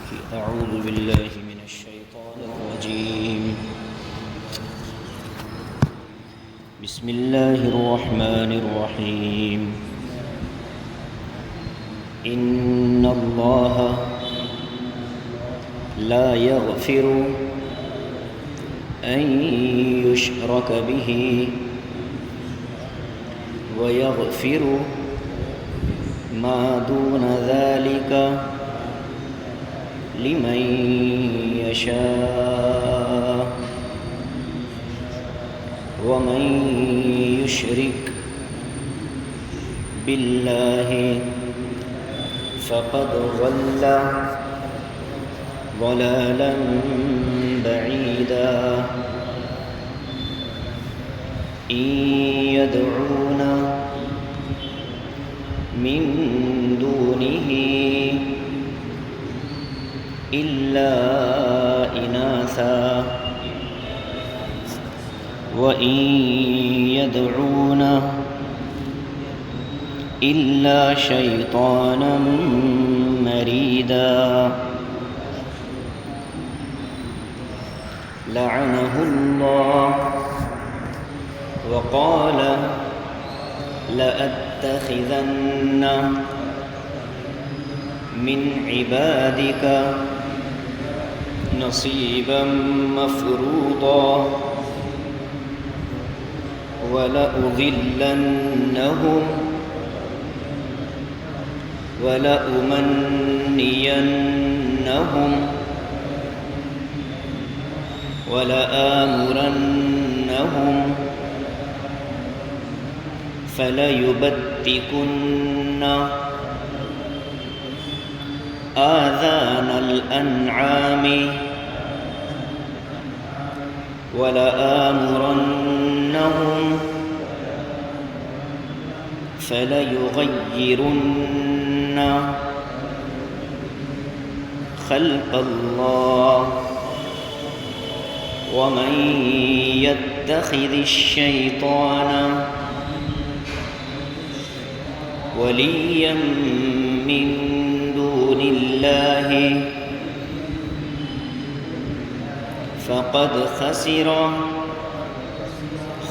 أعوذ بالله من الشيطان الرجيم. بسم الله الرحمن الرحيم. إن الله لا يغفر أن يشرك به ويغفر ما دون ذلك لمن يشاء ومن يشرك بالله فقد ضل ضلالا بعيدا. إن يدعون من دونه إلا إناثا وإن يدعون إلا شيطانا مريدا. لعنه الله وقال لأتخذن من عبادك نصيبا مفروضا ولأضلنهم ولأمنينهم ولآمرنهم فليبتكن آذان الأنعام ولآمرنهم فليغيرن خلق الله ومن يتخذ الشيطان وليا من دون الله فقد خسر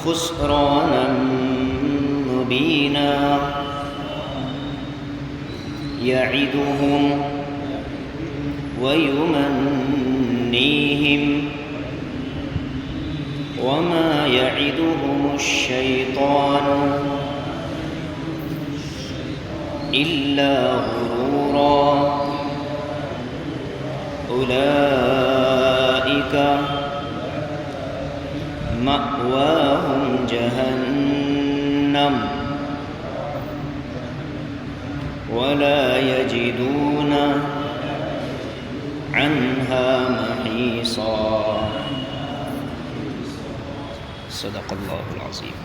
خسرانا مبينا. يعدهم ويمنيهم وما يعدهم الشيطان إلا غرورا. أولئك مأواهم جهنم ولا يجدون عنها محيصا. صدق اللہ العظیم.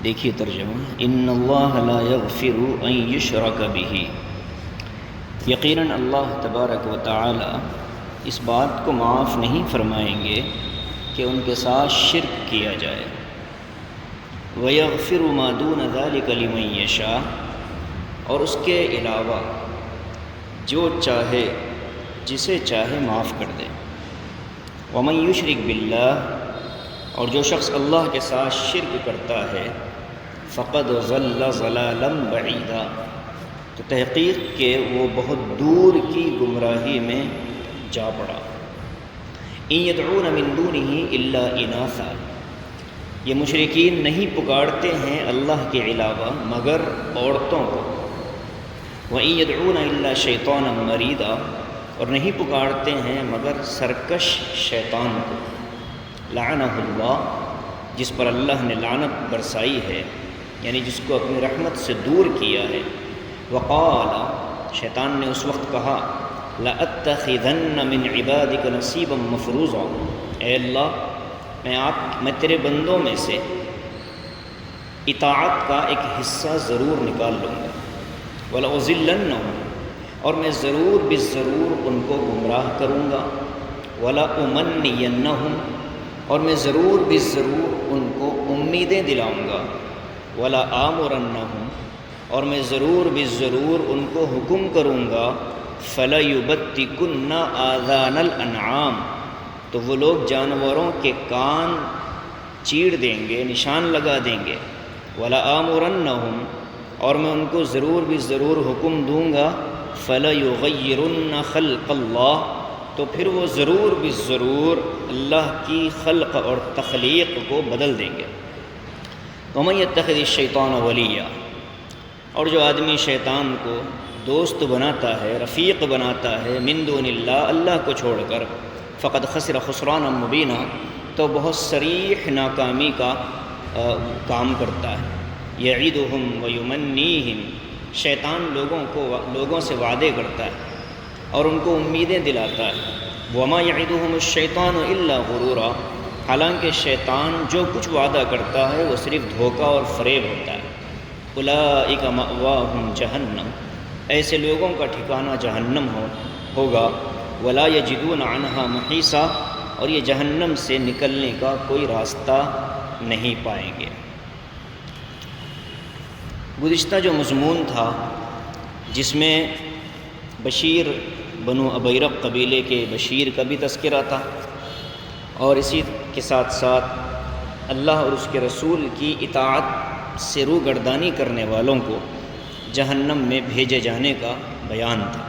دیکھیے ترجمہ. ان اللہ لا یغفر ان یشرک بہ. یقیناً اللہ تبارک و تعالی اس بات کو معاف نہیں فرمائیں گے کہ ان کے ساتھ شرک کیا جائے. وَيَغْفِرُ مَا دُونَ ذَلِكَ لِمَن يَشَاءُ. اور اس کے علاوہ جو چاہے جسے چاہے معاف کر دے. وَمَن يُشْرِكْ بِاللَّهِ. اور جو شخص اللہ کے ساتھ شرک کرتا ہے فقد ضل ضلالا بعیدا. تو تحقیق کہ وہ بہت دور کی گمراہی میں جا پڑا. ان یدعون من دونہ الا اناثا. یہ مشرکین نہیں پکارتے ہیں اللہ کے علاوہ مگر عورتوں کو. وَإِن يَدْعُونَ إِلَّا شَيْطَانًا مَرِيدًا. اور نہیں پکارتے ہیں مگر سرکش شیطان کو. لعنہ اللہ. جس پر اللہ نے لعنت برسائی ہے یعنی جس کو اپنی رحمت سے دور کیا ہے. وقال. شیطان نے اس وقت کہا لَأَتَّخِذَنَّ مِنْ عِبَادِكَ نَصِيبًا مَفْرُوضًا. اے اللہ میں تیرے بندوں میں سے اطاعت کا ایک حصہ ضرور نکال لوں گا. وَلَأُضِلَّنَّهُمْ. اور میں ضرور بالضرور ان کو گمراہ کروں گا. وَلَأُمَنِّيَنَّهُمْ. اور میں ضرور بالضرور ان کو امیدیں دلاؤں گا. وَلَآمُرَنَّهُمْ. اور میں ضرور بالضرور ان کو حکم کروں گا فَلَيُبَتِّكُنَّ آذَانَ الْأَنْعَامِ، تو وہ لوگ جانوروں کے کان چیر دیں گے، نشان لگا دیں گے۔ وَلَآمُرَنَّهُمْ، اور میں ان کو ضرور بھی ضرور حکم دوں گا، فَلَيُغَيِّرُنَّ خَلْقَ اللَّهِ، تو پھر وہ ضرور بھی ضرور اللہ کی خلق اور تخلیق کو بدل دیں گے۔ وَمَن يَتَّخِذِ الشَّيْطَانَ وَلِيًّا، اور جو آدمی شیطان کو دوست بناتا ہے، رفیق بناتا ہے، من دون اللہ، اللہ کو چھوڑ کر، فقد خسر خسرانا مبینہ، تو بہت صریح ناکامی کا کام کرتا ہے۔ یعیدہم ویمنیہم، شیطان لوگوں سے وعدے کرتا ہے اور ان کو امیدیں دلاتا ہے۔ وما یعدہم الشیطان الا غرورا، حالانکہ شیطان جو کچھ وعدہ کرتا ہے وہ صرف دھوکہ اور فریب ہوتا ہے۔ اولئک مأواہم جہنم، ایسے لوگوں کا ٹھکانہ جہنم ہوگا۔ ولا یجدون عنہا محیصا، اور یہ جہنم سے نکلنے کا کوئی راستہ نہیں پائیں گے۔ گزشتہ جو مضمون تھا جس میں بشیر بنو ابیرق قبیلے کے بشیر کا بھی تذکرہ تھا، اور اسی کے ساتھ ساتھ اللہ اور اس کے رسول کی اطاعت سے روگردانی کرنے والوں کو جہنم میں بھیجے جانے کا بیان تھا۔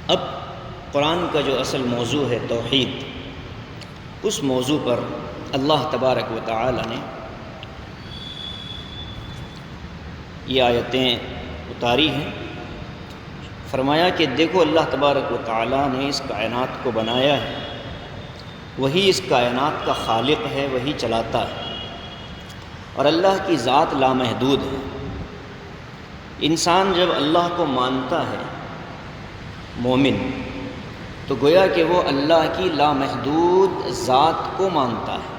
اب قرآن کا جو اصل موضوع ہے توحید، اس موضوع پر اللہ تبارک و تعالی نے یہ آیتیں اتاری ہیں۔ فرمایا کہ دیکھو اللہ تبارک و تعالی نے اس کائنات کو بنایا ہے، وہی اس کائنات کا خالق ہے، وہی چلاتا ہے، اور اللہ کی ذات لامحدود ہے۔ انسان جب اللہ کو مانتا ہے مومن، تو گویا کہ وہ اللہ کی لامحدود ذات کو مانتا ہے،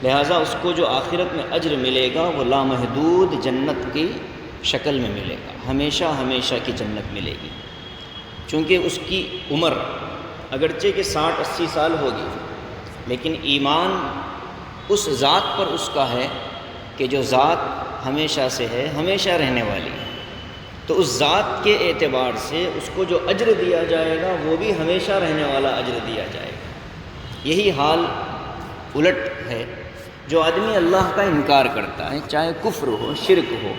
لہٰذا اس کو جو آخرت میں اجر ملے گا وہ لامحدود جنت کی شکل میں ملے گا، ہمیشہ ہمیشہ کی جنت ملے گی۔ چونکہ اس کی عمر اگرچہ کہ 60-80 سال ہوگی، لیکن ایمان اس ذات پر اس کا ہے کہ جو ذات ہمیشہ سے ہے، ہمیشہ رہنے والی ہے، تو اس ذات کے اعتبار سے اس کو جو اجر دیا جائے گا وہ بھی ہمیشہ رہنے والا اجر دیا جائے گا۔ یہی حال الٹ ہے، جو آدمی اللہ کا انکار کرتا ہے، چاہے کفر ہو، شرک ہو،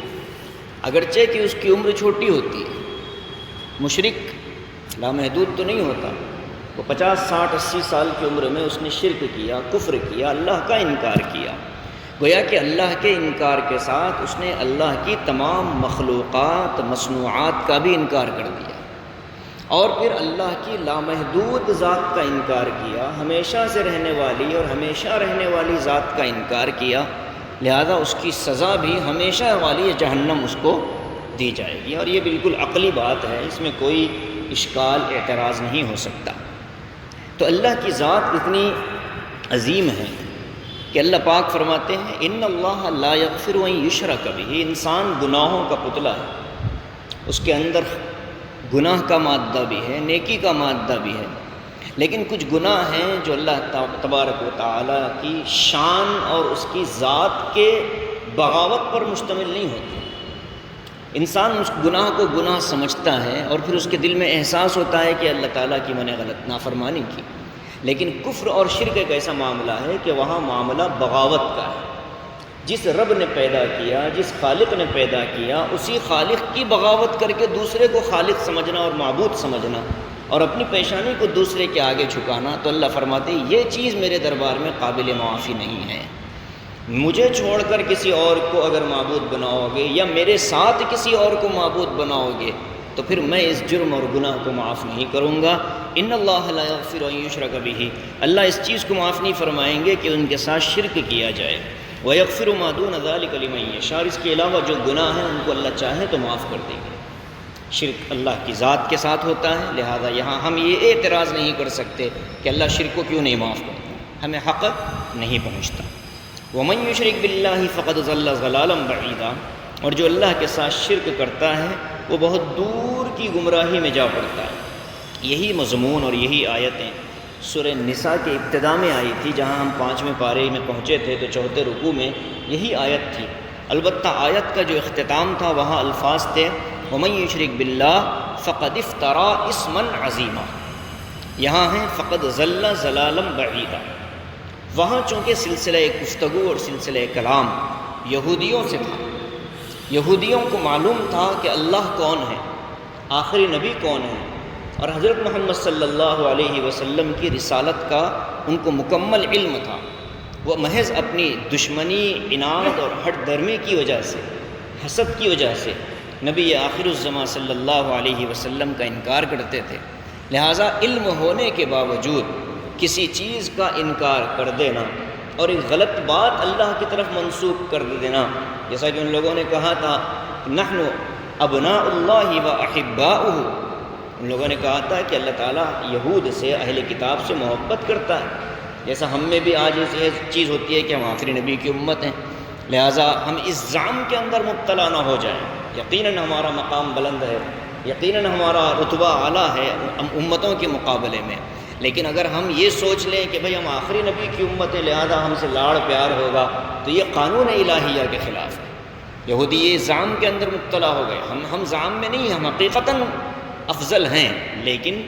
اگرچہ کہ اس کی عمر چھوٹی ہوتی ہے، مشرک لامحدود تو نہیں ہوتا، وہ 50-60-80 سال کی عمر میں اس نے شرک کیا، کفر کیا، اللہ کا انکار کیا، گویا کہ اللہ کے انکار کے ساتھ اس نے اللہ کی تمام مخلوقات، مصنوعات کا بھی انکار کر دیا، اور پھر اللہ کی لامحدود ذات کا انکار کیا، ہمیشہ سے رہنے والی اور ہمیشہ رہنے والی ذات کا انکار کیا، لہذا اس کی سزا بھی ہمیشہ والی جہنم اس کو دی جائے گی۔ اور یہ بالکل عقلی بات ہے، اس میں کوئی اشکال، اعتراض نہیں ہو سکتا۔ تو اللہ کی ذات اتنی عظیم ہے کہ اللہ پاک فرماتے ہیں ان اللہ لا یغفر ان یشرک بہ، انسان گناہوں کا پتلا ہے، اس کے اندر گناہ کا مادہ بھی ہے، نیکی کا مادہ بھی ہے، لیکن کچھ گناہ ہیں جو اللہ تبارک و تعالی کی شان اور اس کی ذات کے بغاوت پر مشتمل نہیں ہوتے۔ انسان اس گناہ کو گناہ سمجھتا ہے اور پھر اس کے دل میں احساس ہوتا ہے کہ اللہ تعالیٰ کی میں نے غلط نافرمانی کی، لیکن کفر اور شرک ایک ایسا معاملہ ہے کہ وہاں معاملہ بغاوت کا ہے۔ جس رب نے پیدا کیا، جس خالق نے پیدا کیا، اسی خالق کی بغاوت کر کے دوسرے کو خالق سمجھنا اور معبود سمجھنا اور اپنی پیشانی کو دوسرے کے آگے جھکانا، تو اللہ فرماتے ہیں یہ چیز میرے دربار میں قابل معافی نہیں ہے۔ مجھے چھوڑ کر کسی اور کو اگر معبود بناؤ گے یا میرے ساتھ کسی اور کو معبود بناؤ گے تو پھر میں اس جرم اور گناہ کو معاف نہیں کروں گا۔ ان اللہ لا یغفر ان یشرک بہ، اللہ اس چیز کو معاف نہیں فرمائیں گے کہ ان کے ساتھ شرک کیا جائے۔ ویغفر ما دون ذلک لمن یشاء، اس کے علاوہ جو گناہ ہیں ان کو اللہ چاہے تو معاف کر دیں گے۔ شرک اللہ کی ذات کے ساتھ ہوتا ہے، لہذا یہاں ہم یہ اعتراض نہیں کر سکتے کہ اللہ شرک کو کیوں نہیں معاف کرتا، ہمیں حق نہیں پہنچتا۔ ومن یشرک باللہ فقد ضل ضلالا بعیدا، اور جو اللہ کے ساتھ شرک کرتا ہے وہ بہت دور کی گمراہی میں جا پڑتا ہے۔ یہی مضمون اور یہی آیتیں سورہ نساء کے ابتدا میں آئی تھی، جہاں ہم 5ویں پارے میں پہنچے تھے تو 4تھے رکوع میں یہی آیت تھی۔ البتہ آیت کا جو اختتام تھا وہاں الفاظ تھے ومن یشرک باللہ فقد افترا اسما عظیما، یہاں ہیں فقد ضل ضلالا بعیدا۔ وہاں چونکہ سلسلہ گفتگو اور سلسلہ کلام یہودیوں سے تھا، یہودیوں کو معلوم تھا کہ اللہ کون ہے، آخری نبی کون ہے، اور حضرت محمد صلی اللہ علیہ وسلم کی رسالت کا ان کو مکمل علم تھا۔ وہ محض اپنی دشمنی، عناد اور ہٹ درمی کی وجہ سے، حسد کی وجہ سے نبی آخر الزماں صلی اللہ علیہ وسلم کا انکار کرتے تھے۔ لہٰذا علم ہونے کے باوجود کسی چیز کا انکار کر دینا اور ایک غلط بات اللہ کی طرف منسوب کر دینا، جیسا کہ ان لوگوں نے کہا تھا نحن ابناء اللہ و احباؤہ، ان لوگوں نے کہا تھا کہ اللہ تعالیٰ یہود سے، اہل کتاب سے محبت کرتا ہے، جیسا ہم میں بھی آج یہ چیز ہوتی ہے کہ ہم آخری نبی کی امت ہیں، لہٰذا ہم اس زعم کے اندر مبتلا نہ ہو جائیں۔ یقیناً ہمارا مقام بلند ہے، یقیناً ہمارا رتبہ اعلیٰ ہے امتوں کے مقابلے میں، لیکن اگر ہم یہ سوچ لیں کہ بھئی ہم آخری نبی کی امت ہیں لہذا ہم سے لاڑ پیار ہوگا، تو یہ قانون الہیہ کے خلاف ہے۔ یہودی یہ زعم کے اندر مبتلا ہو گئے، ہم زعم میں نہیں، ہم حقیقتاً افضل ہیں، لیکن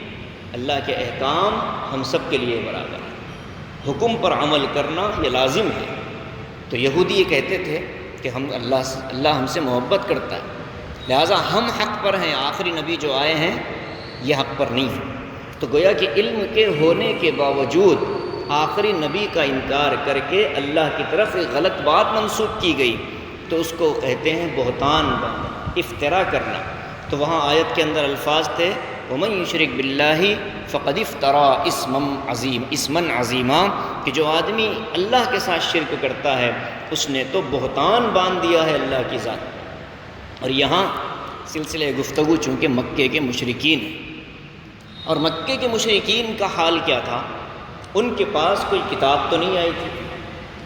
اللہ کے احکام ہم سب کے لیے برابر ہیں، حکم پر عمل کرنا یہ لازم ہے۔ تو یہودی یہ کہتے تھے کہ اللہ ہم سے محبت کرتا ہے، لہٰذا ہم حق پر ہیں، آخری نبی جو آئے ہیں یہ حق پر نہیں ہے۔ تو گویا کہ علم کے ہونے کے باوجود آخری نبی کا انکار کر کے اللہ کی طرف ایک غلط بات منسوب کی گئی، تو اس کو کہتے ہیں بہتان باندھنا، افترا کرنا۔ تو وہاں آیت کے اندر الفاظ تھے وَمَن يُشْرِكْ بِاللَّهِ فَقَدِ افْتَرَىٰ اسْمًا عَظِيمًا، کہ جو آدمی اللہ کے ساتھ شرک کرتا ہے اس نے تو بہتان باندھ دیا ہے اللہ کی ذات۔ اور یہاں سلسلہ گفتگو چونکہ مکے کے مشرکین ہیں، اور مکے کے مشرکین کا حال کیا تھا، ان کے پاس کوئی کتاب تو نہیں آئی تھی،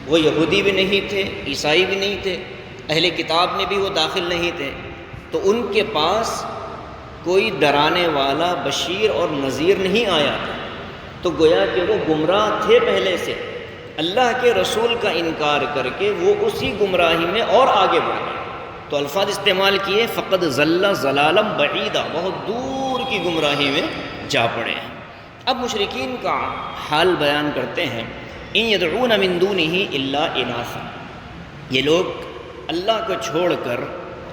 وہ یہودی بھی نہیں تھے، عیسائی بھی نہیں تھے، اہل کتاب میں بھی وہ داخل نہیں تھے، تو ان کے پاس کوئی ڈرانے والا بشیر اور نذیر نہیں آیا تھا، تو گویا کہ وہ گمراہ تھے پہلے سے، اللہ کے رسول کا انکار کر کے وہ اسی گمراہی میں اور آگے بڑھ گئے۔ تو الفاظ استعمال کیے فقد ضل ضلالا بعیدا، بہت دور کی گمراہی میں جا پڑے ہیں۔ اب مشرکین کا حال بیان کرتے ہیں، ان یدعون من دونہ الا اناثا، یہ لوگ اللہ کو چھوڑ کر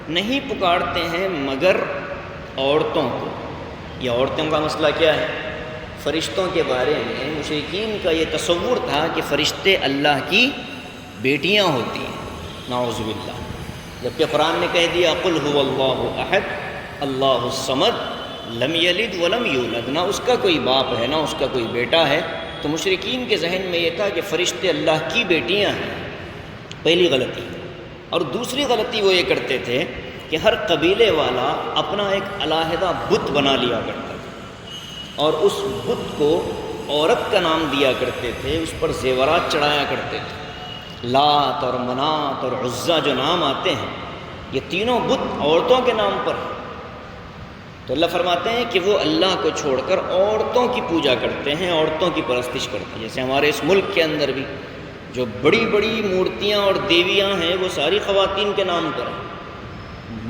نہیں پکارتے ہیں مگر عورتوں کو۔ یہ عورتوں کا مسئلہ کیا ہے؟ فرشتوں کے بارے میں مشرکین کا یہ تصور تھا کہ فرشتے اللہ کی بیٹیاں ہوتی ہیں، نعوذ باللہ، جبکہ قرآن نے کہہ دیا قل هو اللہ احد اللہ الصمد لم یلد ولم یولد، نہ اس کا کوئی باپ ہے نہ اس کا کوئی بیٹا ہے۔ تو مشرکین کے ذہن میں یہ تھا کہ فرشتے اللہ کی بیٹیاں ہیں، پہلی غلطی۔ اور دوسری غلطی وہ یہ کرتے تھے کہ ہر قبیلے والا اپنا ایک علیحدہ بت بنا لیا کرتا تھا، اور اس بت کو عورت کا نام دیا کرتے تھے، اس پر زیورات چڑھایا کرتے تھے۔ لات اور منات اور عزا جو نام آتے ہیں یہ تینوں بت عورتوں کے نام پر ہیں۔ تو اللہ فرماتے ہیں کہ وہ اللہ کو چھوڑ کر عورتوں کی پوجا کرتے ہیں، عورتوں کی پرستش کرتے ہیں۔ جیسے ہمارے اس ملک کے اندر بھی جو بڑی بڑی مورتیاں اور دیویاں ہیں وہ ساری خواتین کے نام پر ہیں۔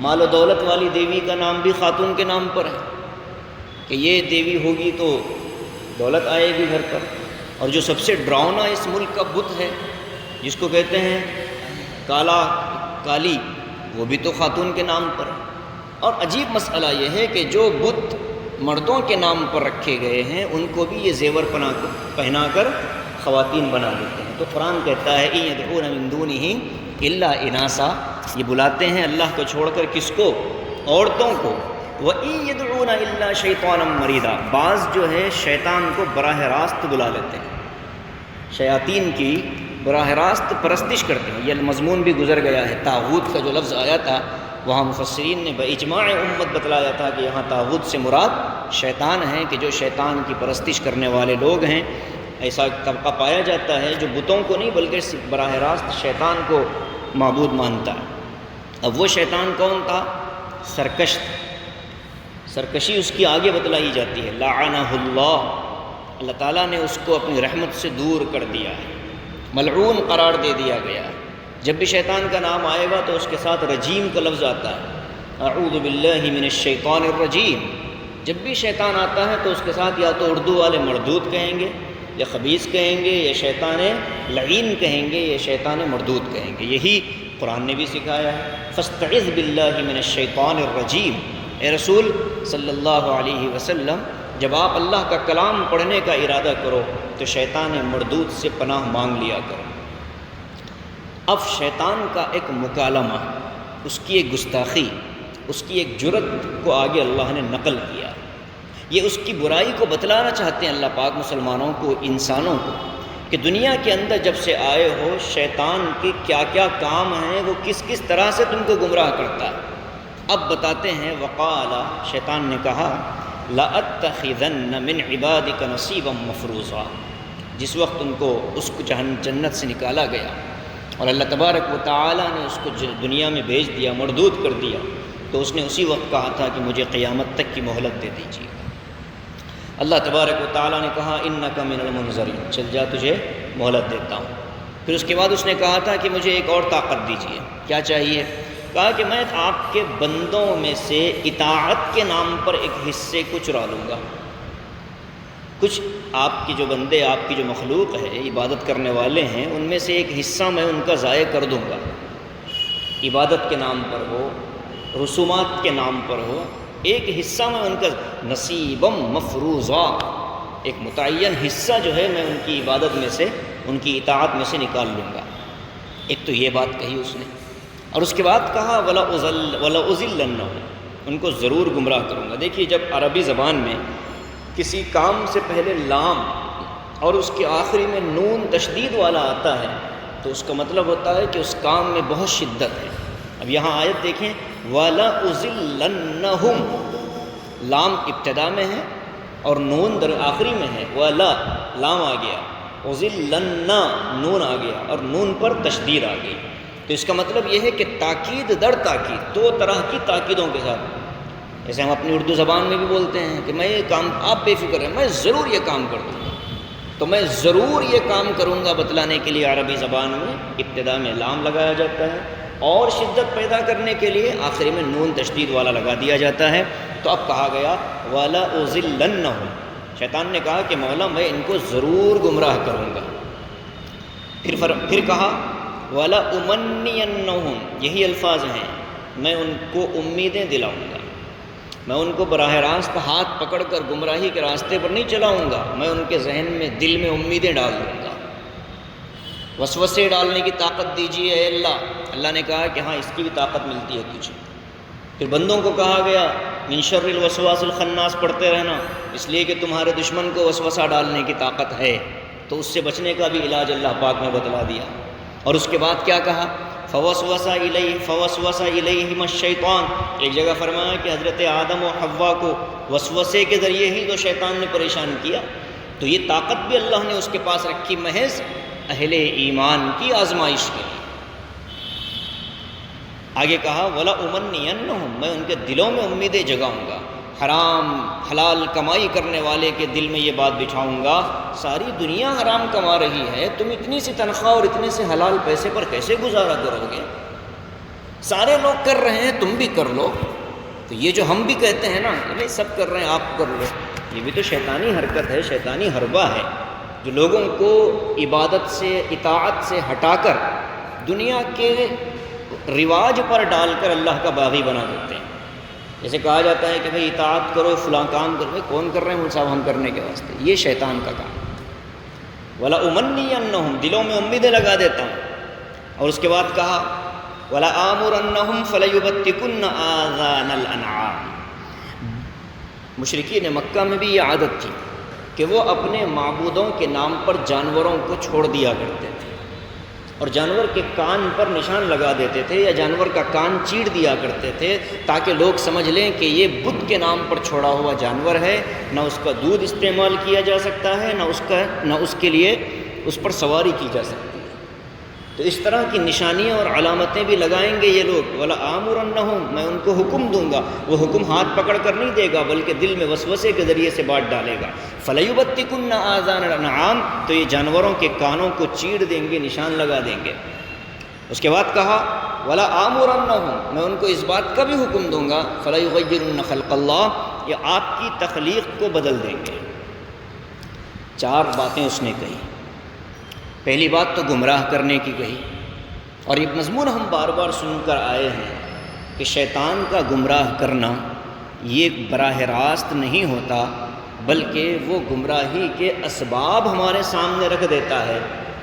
مال و دولت والی دیوی کا نام بھی خاتون کے نام پر ہے کہ یہ دیوی ہوگی تو دولت آئے گی گھر پر۔ اور جو سب سے ڈراؤنا اس ملک کا بت ہے جس کو کہتے ہیں کالی، وہ بھی تو خاتون کے نام پر ہے۔ اور عجیب مسئلہ یہ ہے کہ جو بت مردوں کے نام پر رکھے گئے ہیں ان کو بھی یہ زیور پہنا کر خواتین بنا دیتے ہیں۔ تو قرآن کہتا ہے ان یدعون من دونہ الا اناثا، یہ بلاتے ہیں اللہ کو چھوڑ کر کس کو؟ عورتوں کو۔ وَإِن يَدْعُونَ إِلَّا شَيْطَانًا مَرِيدًا، بعض جو ہے شیطان کو براہ راست بلا لیتے ہیں، شیاطین کی براہ راست پرستش کرتے ہیں۔ یہ مضمون بھی گزر گیا ہے، طاغوت کا جو لفظ آیا تھا وہاں مفسرین نے باجماع امت بتلایا تھا کہ یہاں طاغوت سے مراد شیطان ہیں، کہ جو شیطان کی پرستش کرنے والے لوگ ہیں۔ ایسا طبقہ پایا جاتا ہے جو بتوں کو نہیں بلکہ براہ راست شیطان کو معبود مانتا ہے۔ اب وہ شیطان کون تھا؟ سرکش تھا۔ سرکشی اس کی آگے بتلائی جاتی ہے، لعنہ اللہ، اللہ تعالیٰ نے اس کو اپنی رحمت سے دور کر دیا ہے، ملعون قرار دے دیا گیا ہے۔ جب بھی شیطان کا نام آئے گا تو اس کے ساتھ رجیم کا لفظ آتا ہے، اعوذ باللہ من الشیطان الرجیم، جب بھی شیطان آتا ہے تو اس کے ساتھ یا تو اردو والے مردود کہیں گے یا خبیث کہیں گے یا شیطان لعین کہیں گے یا شیطان مردود کہیں گے. یہی قرآن نے بھی سکھایا ہے. فاستعذ باللہ من الشیطان الرجیم. اے رسول صلی اللہ علیہ وسلم جب آپ اللہ کا کلام پڑھنے کا ارادہ کرو تو شیطان مردود سے پناہ مانگ لیا کرو. اب شیطان کا ایک مکالمہ، اس کی ایک گستاخی، اس کی ایک جرت کو آگے اللہ نے نقل کیا. یہ اس کی برائی کو بتلانا چاہتے ہیں اللہ پاک مسلمانوں کو، انسانوں کو، کہ دنیا کے اندر جب سے آئے ہو شیطان کے کیا کیا کام ہیں، وہ کس کس طرح سے تم کو گمراہ کرتا ہے. اب بتاتے ہیں وقال، شیطان نے کہا لَأَتَّخِذَنَّ مِنْ عِبَادِكَ نَصِيبًا مَفْرُوضًا. جس وقت ان کو اس کو جنت سے نکالا گیا اور اللہ تبارک و تعالیٰ نے اس کو دنیا میں بھیج دیا، مردود کر دیا، تو اس نے اسی وقت کہا تھا کہ مجھے قیامت تک کی مہلت دے دیجیے. اللہ تبارک و تعالیٰ نے کہا اِنَّكَ مِنَ الْمُنظَرِينَ، چل جا تجھے مہلت دیتا ہوں. پھر اس کے بعد اس نے کہا تھا کہ مجھے ایک اور طاقت دیجیے. کیا چاہیے؟ کہا کہ میں آپ کے بندوں میں سے اطاعت کے نام پر ایک حصے کو چرا لوں گا. کچھ آپ کی جو بندے، آپ کی جو مخلوق ہے، عبادت کرنے والے ہیں، ان میں سے ایک حصہ میں ان کا ضائع کر دوں گا. عبادت کے نام پر ہو، رسومات کے نام پر ہو، ایک حصہ میں ان کا نصیبم مفروضا، ایک متعین حصہ جو ہے میں ان کی عبادت میں سے، ان کی اطاعت میں سے نکال لوں گا. ایک تو یہ بات کہی اس نے، اور اس کے بعد کہا وَلَأُضِلَّنَّهُمْ، ان کو ضرور گمراہ کروں گا. دیکھیے جب عربی زبان میں کسی کام سے پہلے لام اور اس کے آخری میں نون تشدید والا آتا ہے تو اس کا مطلب ہوتا ہے کہ اس کام میں بہت شدت ہے. اب یہاں آیت دیکھیں وَلَأُضِلَّنَّهُمْ، لام ابتدا میں ہے اور نون در آخری میں ہے. وَلَا لام آ گیا، اُضِلَّنَّا نون آ گیا اور نون پر تشدید آ گئی. تو اس کا مطلب یہ ہے کہ تاکید در تاکید، دو طرح کی تاکیدوں کے ساتھ. جیسے ہم اپنی اردو زبان میں بھی بولتے ہیں کہ میں یہ کام، آپ بے فکر ہیں، میں ضرور یہ کام کر دوں گا. تو میں ضرور یہ کام کروں گا بتلانے کے لیے عربی زبان میں ابتدا میں لام لگایا جاتا ہے اور شدت پیدا کرنے کے لیے آخری میں نون تشدید والا لگا دیا جاتا ہے. تو اب کہا گیا وَلَأُضِلَّنَّهُمْ، شیطان نے کہا کہ مولا میں ان کو ضرور گمراہ کروں گا. پھر کہا وَلَأُمَنِّيَنَّهُمْ، یہی الفاظ ہیں، میں ان کو امیدیں دلاؤں گا. میں ان کو براہ راست ہاتھ پکڑ کر گمراہی کے راستے پر نہیں چلاؤں گا، میں ان کے ذہن میں، دل میں امیدیں ڈال دوں گا. وسوسے ڈالنے کی طاقت دیجیے اے اللہ. اللہ نے کہا کہ ہاں اس کی بھی طاقت ملتی ہے تجھے. پھر بندوں کو کہا گیا من شر الوسواس الخناس پڑھتے رہنا، اس لیے کہ تمہارے دشمن کو وسوسہ ڈالنے کی طاقت ہے، تو اس سے بچنے کا بھی علاج اللہ پاک نے بتلا دیا. اور اس کے بعد کیا کہا فوسوس الیہم الشیطان. ایک جگہ فرمایا کہ حضرت آدم و حوا کو وسوسے کے ذریعے ہی تو شیطان نے پریشان کیا. تو یہ طاقت بھی اللہ نے اس کے پاس رکھی محض اہل ایمان کی آزمائش کے لیے. آگے کہا وَلَأُمَنِّيَنَّهُمْ، میں ان کے دلوں میں امیدیں جگاؤں گا. حرام حلال کمائی کرنے والے کے دل میں یہ بات بچھاؤں گا ساری دنیا حرام کما رہی ہے، تم اتنی سی تنخواہ اور اتنے سے حلال پیسے پر کیسے گزارا کرو گے؟ سارے لوگ کر رہے ہیں تم بھی کر لو. تو یہ جو ہم بھی کہتے ہیں نا کہ بھائی سب کر رہے ہیں آپ کر لو، یہ بھی تو شیطانی حرکت ہے، شیطانی حربہ ہے جو لوگوں کو عبادت سے، اطاعت سے ہٹا کر دنیا کے رواج پر ڈال کر اللہ کا باغی بنا دیتے ہیں. جیسے کہا جاتا ہے کہ بھئی اطاعت کرو، فلاں کام کرو. کون کر رہے ہیں مول صاحب؟ ہم کرنے کے واسطے. یہ شیطان کا کام. وَلَأُمَنِّيَنَّهُمْ، دلوں میں امیدیں لگا دیتا ہوں. اور اس کے بعد کہا وَلَآمُرَنَّهُمْ فَلَيُبَتِّكُنَّ آذَانَ الْأَنْعَامِ. مشرکین مکہ میں بھی یہ عادت تھی کہ وہ اپنے معبودوں کے نام پر جانوروں کو چھوڑ دیا کرتے تھے اور جانور کے کان پر نشان لگا دیتے تھے یا جانور کا کان چیڑ دیا کرتے تھے تاکہ لوگ سمجھ لیں کہ یہ بت کے نام پر چھوڑا ہوا جانور ہے، نہ اس کا دودھ استعمال کیا جا سکتا ہے، نہ اس کے لیے اس پر سواری کی جا سکتی ہے. تو اس طرح کی نشانیاں اور علامتیں بھی لگائیں گے یہ لوگ. وَلَآمُرَنَّهُمْ، میں ان کو حکم دوں گا. وہ حکم ہاتھ پکڑ کر نہیں دے گا بلکہ دل میں وسوسے کے ذریعے سے بات ڈالے گا. فَلَيُبَتِّكُنَّ آذَانَ الْأَنْعَامِ، تو یہ جانوروں کے کانوں کو چیڑ دیں گے، نشان لگا دیں گے. اس کے بعد کہا وَلَآمُرَنَّهُمْ، میں ان کو اس بات کا بھی حکم دوں گا فَلَيُغَيِّرُنَّ خَلْقَ اللَّهِ، یہ آپ کی تخلیق کو بدل دیں گے۔ 4 باتیں اس نے کہی۔ پہلی بات تو گمراہ کرنے کی کہی، اور یہ مضمون ہم بار بار سن کر آئے ہیں کہ شیطان کا گمراہ کرنا یہ براہ راست نہیں ہوتا، بلکہ وہ گمراہی کے اسباب ہمارے سامنے رکھ دیتا ہے،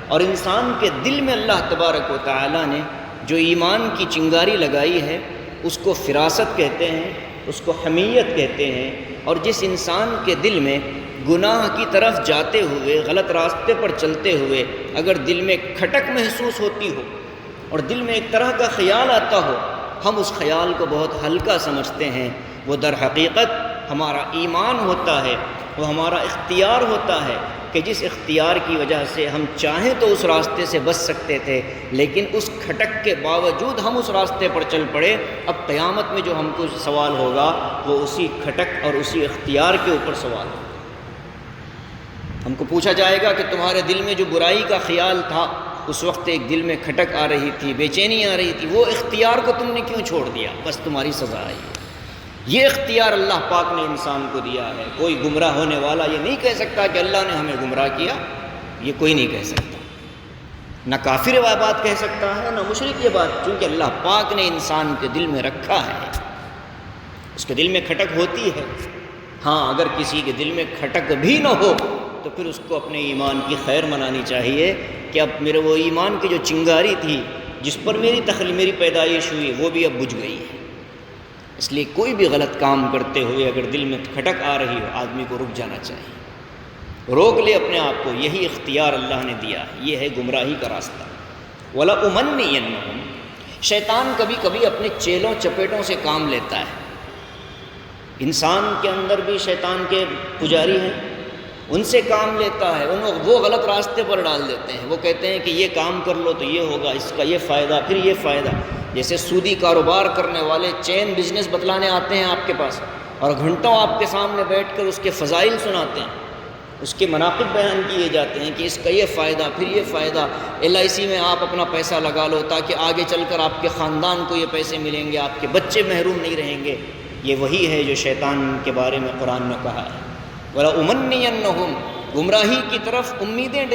اور انسان کے دل میں اللہ تبارک و تعالیٰ نے جو ایمان کی چنگاری لگائی ہے اس کو فراست کہتے ہیں، اس کو حمیت کہتے ہیں۔ اور جس انسان کے دل میں گناہ کی طرف جاتے ہوئے، غلط راستے پر چلتے ہوئے اگر دل میں کھٹک محسوس ہوتی ہو اور دل میں ایک طرح کا خیال آتا ہو، ہم اس خیال کو بہت ہلکا سمجھتے ہیں، وہ در حقیقت ہمارا ایمان ہوتا ہے، وہ ہمارا اختیار ہوتا ہے کہ جس اختیار کی وجہ سے ہم چاہیں تو اس راستے سے بچ سکتے تھے، لیکن اس کھٹک کے باوجود ہم اس راستے پر چل پڑے۔ اب قیامت میں جو ہم کو سوال ہوگا وہ اسی کھٹک اور اسی اختیار کے اوپر سوال ہوگا۔ ہم کو پوچھا جائے گا کہ تمہارے دل میں جو برائی کا خیال تھا، اس وقت ایک دل میں کھٹک آ رہی تھی، بے چینی آ رہی تھی، وہ اختیار کو تم نے کیوں چھوڑ دیا؟ بس تمہاری سزا آئی ہے۔ یہ اختیار اللہ پاک نے انسان کو دیا ہے۔ کوئی گمراہ ہونے والا یہ نہیں کہہ سکتا کہ اللہ نے ہمیں گمراہ کیا، یہ کوئی نہیں کہہ سکتا، نہ کافر یہ بات کہہ سکتا ہے، نہ مشرک یہ بات، چونکہ اللہ پاک نے انسان کے دل میں رکھا ہے۔ اس کے دل میں کھٹک ہوتی ہے، ہاں اگر کسی کے دل میں کھٹک بھی نہ ہو تو پھر اس کو اپنے ایمان کی خیر منانی چاہیے کہ اب میرے وہ ایمان کی جو چنگاری تھی جس پر میری پیدائش ہوئی وہ بھی اب بجھ گئی ہے۔ اس لیے کوئی بھی غلط کام کرتے ہوئے اگر دل میں کھٹک آ رہی ہو، آدمی کو رک جانا چاہیے، روک لے اپنے آپ کو، یہی اختیار اللہ نے دیا ہے، یہ ہے گمراہی کا راستہ۔ وَلَأُمَنِّيَنَّهُمْ، شیطان کبھی کبھی اپنے چیلوں چپیٹوں سے کام لیتا ہے۔ انسان کے اندر بھی شیطان کے پجاری ہیں، ان سے کام لیتا ہے، وہ غلط راستے پر ڈال دیتے ہیں، وہ کہتے ہیں کہ یہ کام کر لو تو یہ ہوگا، اس کا یہ فائدہ، پھر یہ فائدہ۔ جیسے سودی کاروبار کرنے والے چین بزنس بتلانے آتے ہیں آپ کے پاس، اور گھنٹوں آپ کے سامنے بیٹھ کر اس کے فضائل سناتے ہیں، اس کے مناقب بیان کیے جاتے ہیں کہ اس کا یہ فائدہ، پھر یہ فائدہ، LIC میں آپ اپنا پیسہ لگا لو تاکہ آگے چل کر آپ کے خاندان کو یہ پیسے ملیں گے، آپ کے بچے محروم نہیں رہیں گے۔ یہ وہی ہے جو شیطان کے بارے میں قرآن نے کہا ہے، وَلَأُمَنِّيَنَّهُمْ، گمراہی کی طرف امیدیں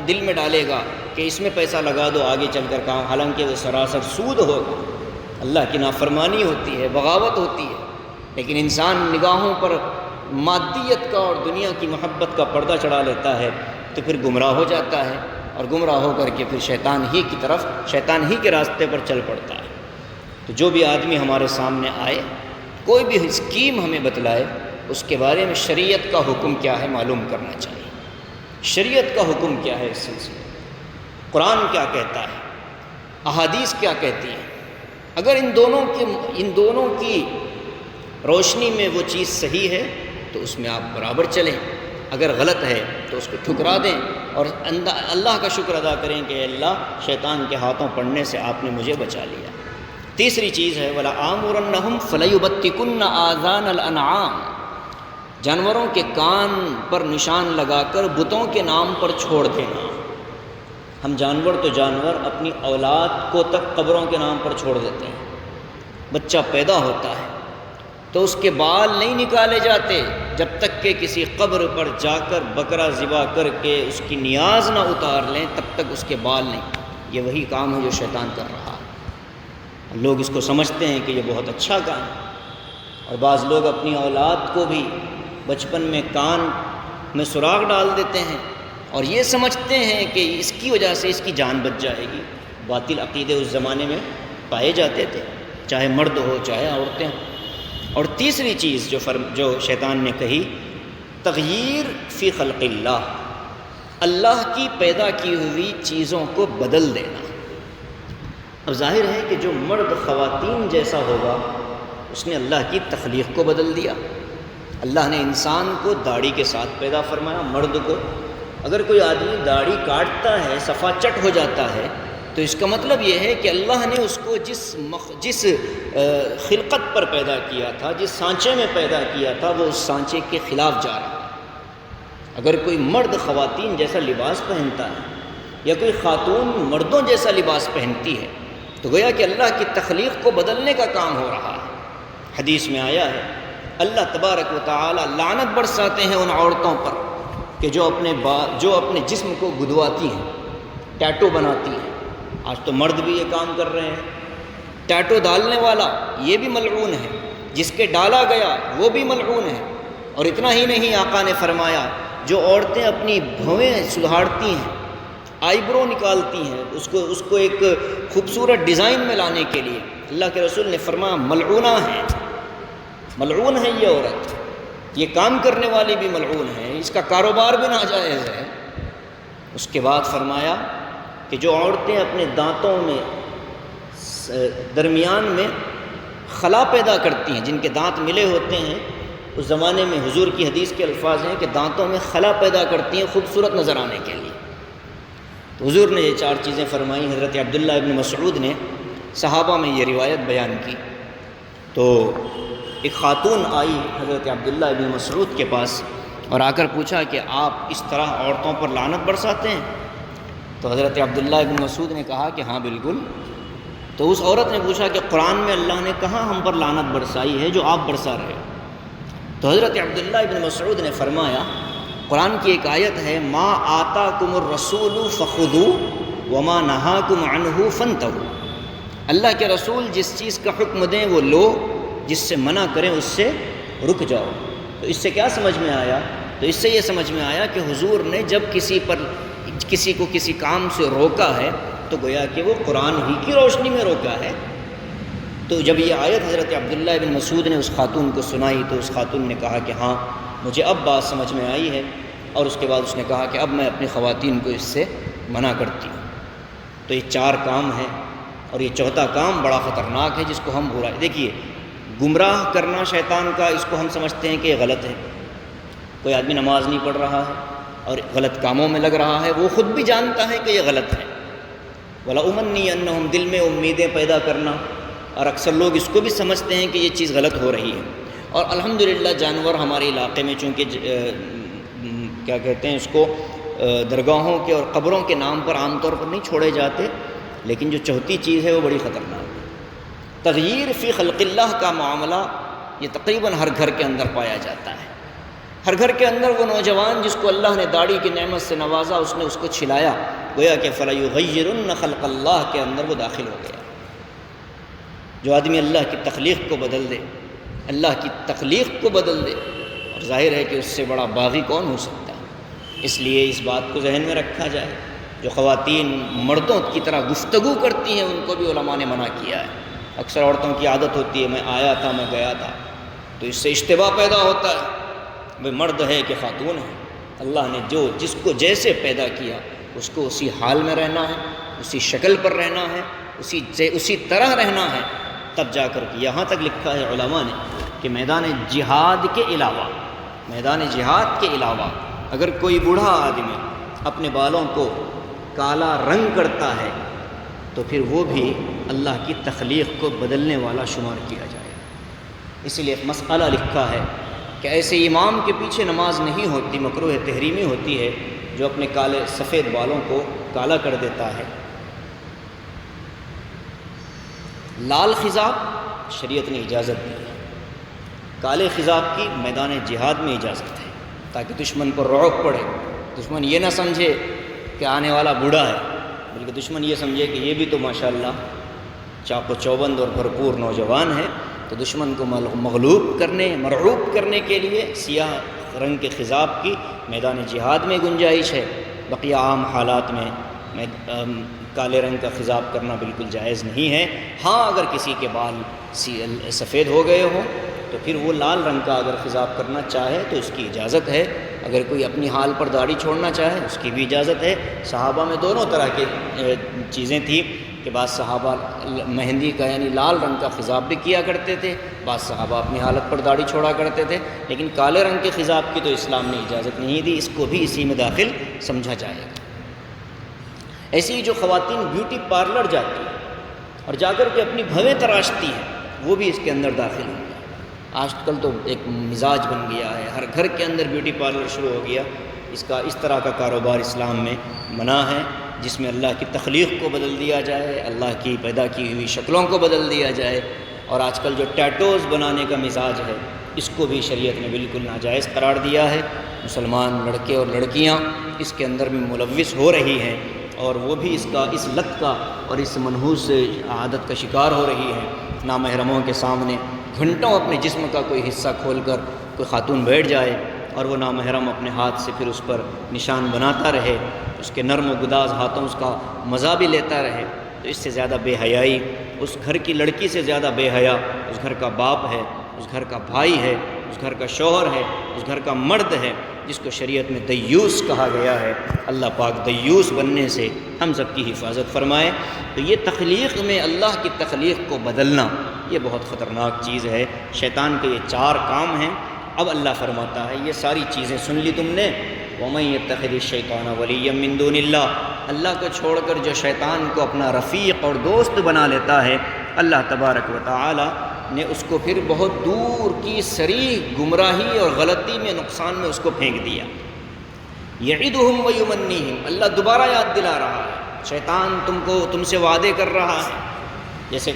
دل میں ڈالے گا کہ اس میں پیسہ لگا دو آگے چل کر کہاں، حالانکہ وہ سراسر سود ہوگا، اللہ کی نافرمانی ہوتی ہے، بغاوت ہوتی ہے۔ لیکن انسان نگاہوں پر مادیت کا اور دنیا کی محبت کا پردہ چڑھا لیتا ہے تو پھر گمراہ ہو جاتا ہے، اور گمراہ ہو کر کے پھر شیطان ہی کے راستے پر چل پڑتا ہے۔ تو جو بھی آدمی ہمارے سامنے آئے، کوئی بھی اسکیم ہمیں بتلائے، اس کے بارے میں شریعت کا حکم کیا ہے معلوم کرنا چاہیے۔ شریعت کا حکم کیا ہے اس سلسلے، قرآن کیا کہتا ہے، احادیث کیا کہتی ہیں۔ اگر ان دونوں کی روشنی میں وہ چیز صحیح ہے تو اس میں آپ برابر چلیں، اگر غلط ہے تو اس کو ٹھکرا دیں اور اللہ کا شکر ادا کریں کہ اللہ شیطان کے ہاتھوں پڑنے سے آپ نے مجھے بچا لیا۔ تیسری چیز ہے وَلَآمُرَنَّهُمْ فَلَيُبَتِّكُنَّ آذَانَ الْأَنْعَامِ، جانوروں کے کان پر نشان لگا کر بتوں کے نام پر چھوڑ دینا۔ ہم جانور تو جانور اپنی اولاد کو تک قبروں کے نام پر چھوڑ دیتے ہیں۔ بچہ پیدا ہوتا ہے تو اس کے بال نہیں نکالے جاتے جب تک کہ کسی قبر پر جا کر بکرا ذبح کر کے اس کی نیاز نہ اتار لیں، تب تک اس کے بال نہیں۔ یہ وہی کام ہے جو شیطان کر رہا ہے۔ لوگ اس کو سمجھتے ہیں کہ یہ بہت اچھا کام ہے، اور بعض لوگ اپنی اولاد کو بھی بچپن میں کان میں سراغ ڈال دیتے ہیں اور یہ سمجھتے ہیں کہ اس کی وجہ سے اس کی جان بچ جائے گی۔ باطل عقیدے اس زمانے میں پائے جاتے تھے، چاہے مرد ہو چاہے عورتیں ہوں۔ اور تیسری چیز جو شیطان نے کہی، تغییر فی خلق اللہ، اللہ کی پیدا کی ہوئی چیزوں کو بدل دینا۔ اب ظاہر ہے کہ جو مرد خواتین جیسا ہوگا اس نے اللہ کی تخلیق کو بدل دیا۔ اللہ نے انسان کو داڑھی کے ساتھ پیدا فرمایا، مرد کو۔ اگر کوئی آدمی داڑھی کاٹتا ہے، صفا چٹ ہو جاتا ہے، تو اس کا مطلب یہ ہے کہ اللہ نے اس کو جس خلقت پر پیدا کیا تھا، جس سانچے میں پیدا کیا تھا، وہ اس سانچے کے خلاف جا رہا ہے۔ اگر کوئی مرد خواتین جیسا لباس پہنتا ہے یا کوئی خاتون مردوں جیسا لباس پہنتی ہے تو گویا کہ اللہ کی تخلیق کو بدلنے کا کام ہو رہا ہے۔ حدیث میں آیا ہے اللہ تبارک و تعالی لعنت برساتے ہیں ان عورتوں پر کہ جو اپنے جسم کو گدواتی ہیں، ٹیٹو بناتی ہیں۔ آج تو مرد بھی یہ کام کر رہے ہیں۔ ٹیٹو ڈالنے والا یہ بھی ملعون ہے، جس کے ڈالا گیا وہ بھی ملعون ہے۔ اور اتنا ہی نہیں، آقا نے فرمایا جو عورتیں اپنی بھویں سدھارتی ہیں، آئی برو نکالتی ہیں، اس کو ایک خوبصورت ڈیزائن میں لانے کے لیے، اللہ کے رسول نے فرمایا ملعونہ ہیں، ملعون ہے یہ عورت، یہ کام کرنے والی بھی ملعون ہے، اس کا کاروبار بھی ناجائز ہے۔ اس کے بعد فرمایا کہ جو عورتیں اپنے دانتوں میں درمیان میں خلا پیدا کرتی ہیں، جن کے دانت ملے ہوتے ہیں، اس زمانے میں حضور کی حدیث کے الفاظ ہیں کہ دانتوں میں خلا پیدا کرتی ہیں خوبصورت نظر آنے کے لیے، تو حضور نے یہ 4 چیزیں فرمائی۔ حضرت عبداللہ ابن مسعود نے صحابہ میں یہ روایت بیان کی، تو ایک خاتون آئی حضرت عبداللہ ابن مسعود کے پاس اور آ کر پوچھا کہ آپ اس طرح عورتوں پر لعنت برساتے ہیں؟ تو حضرت عبداللہ ابن مسعود نے کہا کہ ہاں بالکل۔ تو اس عورت نے پوچھا کہ قرآن میں اللہ نے کہاں ہم پر لعنت برسائی ہے جو آپ برسا رہے ہو؟ تو حضرت عبداللہ ابن مسعود نے فرمایا قرآن کی ایک آیت ہے ما آتاکم الرسول فخذوا وما نہاکم عنہ فانتہوا، اللہ کے رسول جس چیز کا حکم دیں وہ لو، جس سے منع کریں اس سے رک جاؤ۔ تو اس سے کیا سمجھ میں آیا؟ تو اس سے یہ سمجھ میں آیا کہ حضور نے جب کسی کو کسی کام سے روکا ہے تو گویا کہ وہ قرآن ہی کی روشنی میں روکا ہے۔ تو جب یہ آیت حضرت عبداللہ بن مسعود نے اس خاتون کو سنائی تو اس خاتون نے کہا کہ ہاں مجھے اب بات سمجھ میں آئی ہے، اور اس کے بعد اس نے کہا کہ اب میں اپنی خواتین کو اس سے منع کرتی ہوں۔ تو یہ 4 کام ہیں، اور یہ 4تھا کام بڑا خطرناک ہے جس کو ہم برا، دیکھیے گمراہ کرنا شیطان کا، اس کو ہم سمجھتے ہیں کہ یہ غلط ہے۔ کوئی آدمی نماز نہیں پڑھ رہا ہے اور غلط کاموں میں لگ رہا ہے، وہ خود بھی جانتا ہے کہ یہ غلط ہے۔ وَلَأُمَنِّيَنَّهُمْ دل میں امیدیں پیدا کرنا، اور اکثر لوگ اس کو بھی سمجھتے ہیں کہ یہ چیز غلط ہو رہی ہے۔ اور الحمدللہ جانور ہمارے علاقے میں چونکہ کیا کہتے ہیں اس کو، درگاہوں کے اور قبروں کے نام پر عام طور پر نہیں چھوڑے جاتے، لیکن جو 4تھی چیز ہے وہ بڑی خطرناک ہے۔ تغییر فی خلق اللہ کا معاملہ یہ تقریباً ہر گھر کے اندر پایا جاتا ہے۔ ہر گھر کے اندر وہ نوجوان جس کو اللہ نے داڑھی کی نعمت سے نوازا، اس نے اس کو چھلایا، گویا کہ فَلَيُغَيِّرُنَّ خَلْقَ اللَّهِ کے اندر وہ داخل ہو گیا۔ جو آدمی اللہ کی تخلیق کو بدل دے، اللہ کی تخلیق کو بدل دے، اور ظاہر ہے کہ اس سے بڑا باغی کون ہو سکتا ہے۔ اس لیے اس بات کو ذہن میں رکھا جائے، جو خواتین مردوں کی طرح گفتگو کرتی ہیں ان کو بھی علماء نے منع کیا ہے۔ اکثر عورتوں کی عادت ہوتی ہے میں آیا تھا، میں گیا تھا، تو اس سے اشتباہ پیدا ہوتا ہے، وہ مرد ہے کہ خاتون ہے۔ اللہ نے جس کو جیسے پیدا کیا اس کو اسی حال میں رہنا ہے، اسی شکل پر رہنا ہے، اسی طرح رہنا ہے، تب جا کر کے یہاں تک لکھا ہے علماء نے کہ میدان جہاد کے علاوہ اگر کوئی بوڑھا آدمی اپنے بالوں کو کالا رنگ کرتا ہے تو پھر وہ بھی اللہ کی تخلیق کو بدلنے والا شمار کیا جائے۔ اسی لیے ایک مسئلہ لکھا ہے کہ ایسے امام کے پیچھے نماز نہیں ہوتی، مکروہ تحریمی ہوتی ہے جو اپنے کالے سفید بالوں کو کالا کر دیتا ہے۔ لال خضاب شریعت نے اجازت دی ہے، کالے خضاب کی میدان جہاد میں اجازت ہے، تاکہ دشمن پر رعب پڑے، دشمن یہ نہ سمجھے کہ آنے والا بوڑھا ہے، بلکہ دشمن یہ سمجھے کہ یہ بھی تو ماشاءاللہ چاق و چوبند اور بھرپور نوجوان ہے۔ تو دشمن کو مرعوب کرنے کے لیے سیاہ رنگ کے خضاب کی میدان جہاد میں گنجائش ہے، بقیہ عام حالات میں کالے رنگ کا خضاب کرنا بالکل جائز نہیں ہے۔ ہاں اگر کسی کے بال سفید ہو گئے ہوں تو پھر وہ لال رنگ کا اگر خضاب کرنا چاہے تو اس کی اجازت ہے، اگر کوئی اپنی حال پر داڑھی چھوڑنا چاہے اس کی بھی اجازت ہے۔ صحابہ میں دونوں طرح کی چیزیں تھیں کہ بعض صحابہ مہندی کا یعنی لال رنگ کا خضاب بھی کیا کرتے تھے، بعض صحابہ اپنی حالت پر داڑھی چھوڑا کرتے تھے، لیکن کالے رنگ کے خضاب کی تو اسلام نے اجازت نہیں دی، اس کو بھی اسی میں داخل سمجھا جائے گا۔ ایسی ہی جو خواتین بیوٹی پارلر جاتی ہیں اور جا کر کے اپنی بھویں تراشتی ہیں وہ بھی اس کے اندر داخل ہوں گی۔ آج کل تو ایک مزاج بن گیا ہے، ہر گھر کے اندر بیوٹی پارلر شروع ہو گیا۔ اس طرح کا کاروبار اسلام میں منع ہے، جس میں اللہ کی تخلیق کو بدل دیا جائے، اللہ کی پیدا کی ہوئی شکلوں کو بدل دیا جائے۔ اور آج کل جو ٹیٹوز بنانے کا مزاج ہے اس کو بھی شریعت نے بالکل ناجائز قرار دیا ہے۔ مسلمان لڑکے اور لڑکیاں اس کے اندر بھی ملوث ہو رہی ہیں، اور وہ بھی اس لت کا اور اس منحوس عادت کا شکار ہو رہی ہے۔ نامحرموں کے سامنے گھنٹوں اپنے جسم کا کوئی حصہ کھول کر کوئی خاتون بیٹھ جائے اور وہ نامحرم اپنے ہاتھ سے پھر اس پر نشان بناتا رہے، اس کے نرم و گداز ہاتھوں اس کا مزہ بھی لیتا رہے، تو اس سے زیادہ بے حیائی، اس گھر کی لڑکی سے زیادہ بے حیا اس گھر کا باپ ہے، اس گھر کا بھائی ہے، اس گھر کا شوہر ہے، اس گھر کا مرد ہے، جس کو شریعت میں دیوس کہا گیا ہے۔ اللہ پاک دیوس بننے سے ہم سب کی حفاظت فرمائے۔ تو یہ تخلیق میں اللہ کی تخلیق کو بدلنا یہ بہت خطرناک چیز ہے۔ شیطان کے یہ 4 کام ہیں۔ اب اللہ فرماتا ہے یہ ساری چیزیں سن لی تم نے، وَمَن يَتَّخِذِ الشَّيْطَانَ وَلِيًّا مِّن دُونِ اللَّهِ، اللہ کو چھوڑ کر جو شیطان کو اپنا رفیق اور دوست بنا لیتا ہے، اللہ تبارک و تعالی نے اس کو پھر بہت دور کی صریح گمراہی اور غلطی میں، نقصان میں اس کو پھینک دیا۔ یعدہم ویمنیہم، اللہ دوبارہ یاد دلا رہا ہے، شیطان تم سے وعدے کر رہا ہے، جیسے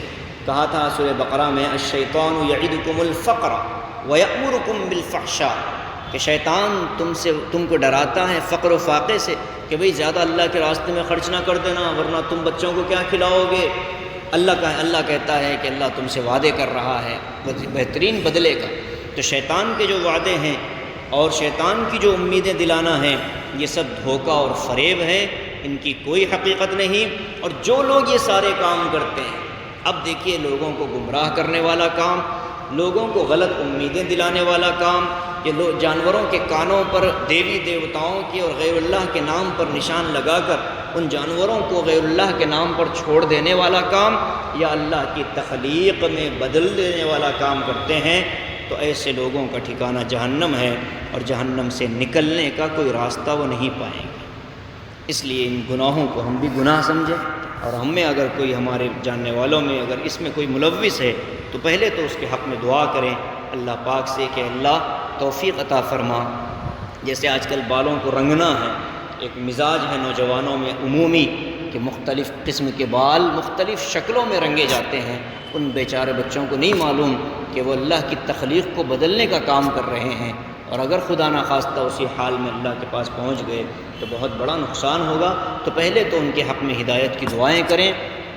کہا تھا سورہ بقرہ میں الشیطان یعدکم الفقر ویأمرکم بالفحشاء، کہ شیطان تم کو ڈراتا ہے فقر و فاقے سے، کہ بھئی زیادہ اللہ کے راستے میں خرچ نہ کر دینا ورنہ تم بچوں کو کیا کھلاؤ گے۔ اللہ کہتا ہے کہ اللہ تم سے وعدے کر رہا ہے بہترین بدلے کا۔ تو شیطان کے جو وعدے ہیں اور شیطان کی جو امیدیں دلانا ہیں، یہ سب دھوکہ اور فریب ہے، ان کی کوئی حقیقت نہیں۔ اور جو لوگ یہ سارے کام کرتے ہیں، اب دیکھیے لوگوں کو گمراہ کرنے والا کام، لوگوں کو غلط امیدیں دلانے والا کام، یہ لوگ جانوروں کے کانوں پر دیوی دیوتاؤں کے اور غیر اللہ کے نام پر نشان لگا کر ان جانوروں کو غیر اللہ کے نام پر چھوڑ دینے والا کام، یا اللہ کی تخلیق میں بدل دینے والا کام کرتے ہیں، تو ایسے لوگوں کا ٹھکانہ جہنم ہے، اور جہنم سے نکلنے کا کوئی راستہ وہ نہیں پائیں گے۔ اس لیے ان گناہوں کو ہم بھی گناہ سمجھیں، اور ہم میں اگر کوئی ہمارے جاننے والوں میں اگر اس میں کوئی ملوث ہے تو پہلے تو اس کے حق میں دعا کریں اللہ پاک سے کہ اللہ توفیق عطا فرما۔ جیسے آج کل بالوں کو رنگنا ہے، ایک مزاج ہے نوجوانوں میں عمومی کہ مختلف قسم کے بال مختلف شکلوں میں رنگے جاتے ہیں، ان بیچارے بچوں کو نہیں معلوم کہ وہ اللہ کی تخلیق کو بدلنے کا کام کر رہے ہیں، اور اگر خدا نخواستہ اسی حال میں اللہ کے پاس پہنچ گئے تو بہت بڑا نقصان ہوگا۔ تو پہلے تو ان کے حق میں ہدایت کی دعائیں کریں،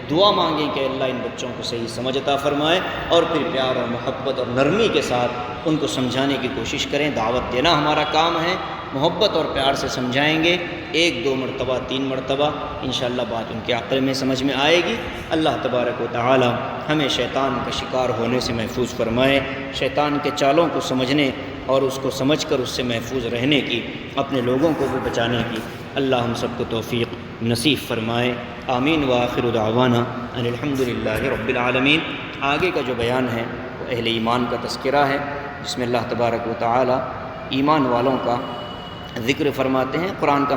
دعا مانگیں کہ اللہ ان بچوں کو صحیح سمجھ عطا فرمائے، اور پھر پیار اور محبت اور نرمی کے ساتھ ان کو سمجھانے کی کوشش کریں۔ دعوت دینا ہمارا کام ہے، محبت اور پیار سے سمجھائیں گے، 1 2 مرتبہ 3 مرتبہ انشاءاللہ بات ان کے عقل میں سمجھ میں آئے گی۔ اللہ تبارک و تعالی ہمیں شیطان کا شکار ہونے سے محفوظ فرمائے، شیطان کے چالوں کو سمجھنے اور اس کو سمجھ کر اس سے محفوظ رہنے کی، اپنے لوگوں کو بھی بچانے کی اللہ ہم سب کو توفیق نصیب فرمائے۔ آمین وآخر دعوانا ان الحمدللہ رب العالمین۔ آگے کا جو بیان ہے وہ اہل ایمان کا تذکرہ ہے، جس میں اللہ تبارک و تعالی ایمان والوں کا ذکر فرماتے ہیں۔ قرآن کا